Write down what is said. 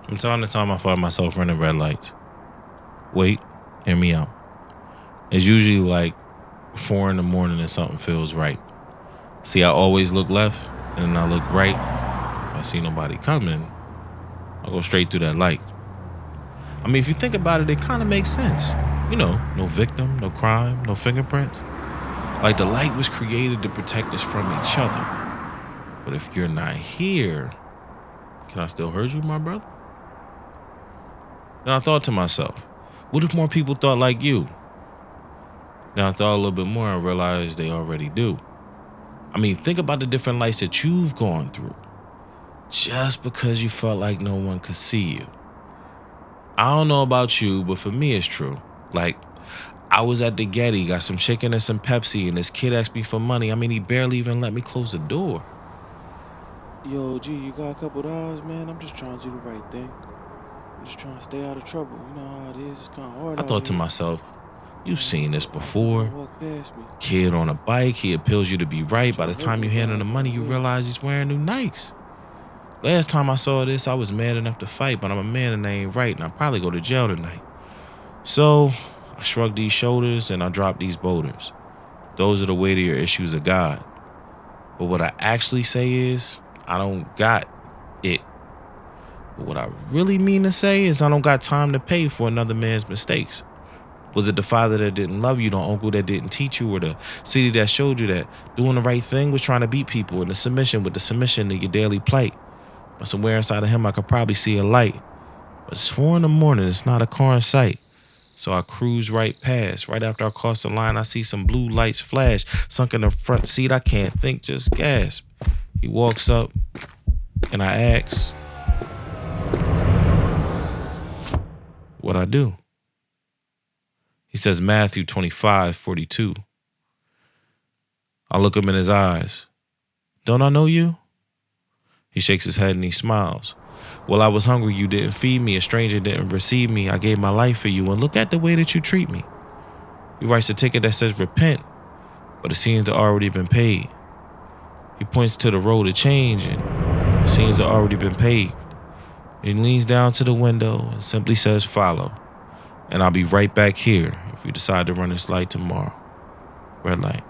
From time to time, I find myself running red lights. Wait, hear me out. It's usually like 4 in the morning and something feels right. See, I always look left and then I look right. If I see nobody coming, I'll go straight through that light. I mean, if you think about it, it kind of makes sense. No victim, no crime, no fingerprints. Like the light was created to protect us from each other. But if you're not here, can I still hurt you, my brother? Then I thought to myself, what if more people thought like you? Then I thought a little bit more and realized they already do. I mean, think about the different lights that you've gone through just because you felt like no one could see you. I don't know about you, but for me, it's true. Like, I was at the Getty, got some chicken and some Pepsi, and this kid asked me for money. I mean, he barely even let me close the door. Yo, G, you got a couple of hours, man? I'm just trying to do the right thing. I'm just trying to stay out of trouble. You know how it is. It's kind of hard I out thought to here. myself, you've seen this You before. walk past me. Kid on a bike, he appeals you to be right. By Trying the to hurt time me you hand him the bad, money, man. you Yeah. realize he's wearing new Nikes. Last time I saw this, I was mad enough to fight, but I'm a man and I ain't right, and I'll probably go to jail tonight. So I shrug these shoulders and I drop these boulders. Those are the weightier issues of God. But what I actually say is, I don't got it. But what I really mean to say is, I don't got time to pay for another man's mistakes. Was it the father that didn't love you, the uncle that didn't teach you, or the city that showed you that doing the right thing was trying to beat people, and the submission with the submission to your daily plight? But somewhere inside of him, I could probably see a light. But it's 4 in the morning, it's not a car in sight. So I cruise right past. Right after I cross the line, I see some blue lights flash. Sunk in the front seat, I can't think, just gasp. He walks up, and I ask, what I do? He says Matthew 25:42. I look him in his eyes. Don't I know you? He shakes his head and he smiles. Well, I was hungry, you didn't feed me. A stranger didn't receive me. I gave my life for you, and look at the way that you treat me. He writes a ticket that says repent, but it seems to already been paid. He points to the road of change, and it seems to already been paved. He leans down to the window and simply says follow. And I'll be right back here if you decide to run this light tomorrow. Red light.